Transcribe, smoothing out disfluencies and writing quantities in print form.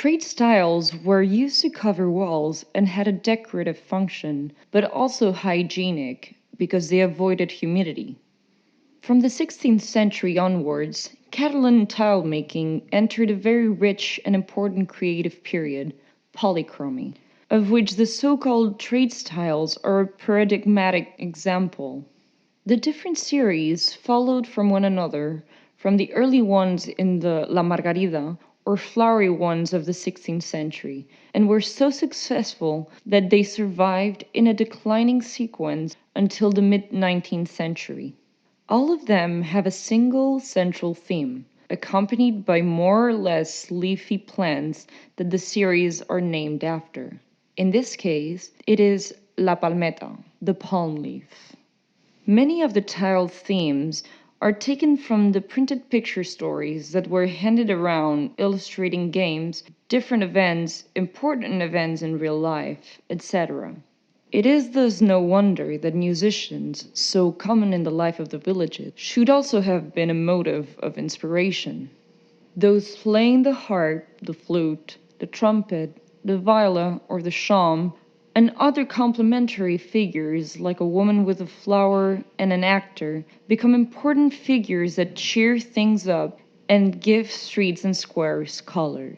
Trade styles were used to cover walls and had a decorative function, but also hygienic because they avoided humidity. From the 16th century onwards, Catalan tile making entered a very rich and important creative period, polychromy, of which the so called trade styles are a paradigmatic example. The different series followed from one another, from the early ones in the La Margarida or flowery ones of the 16th century, and were so successful that they survived in a declining sequence until the mid 19th century. All of them have a single central theme, accompanied by more or less leafy plants that the series are named after. In this case, it is La Palmeta, the palm leaf. Many of the tile themes are taken from the printed picture stories that were handed around illustrating games, different events, important events in real life, etc. It is thus no wonder that musicians, so common in the life of the villages, should also have been a motive of inspiration. Those playing the harp, the flute, the trumpet, the viola, or the shawm, and other complementary figures like a woman with a flower and an actor become important figures that cheer things up and give streets and squares color.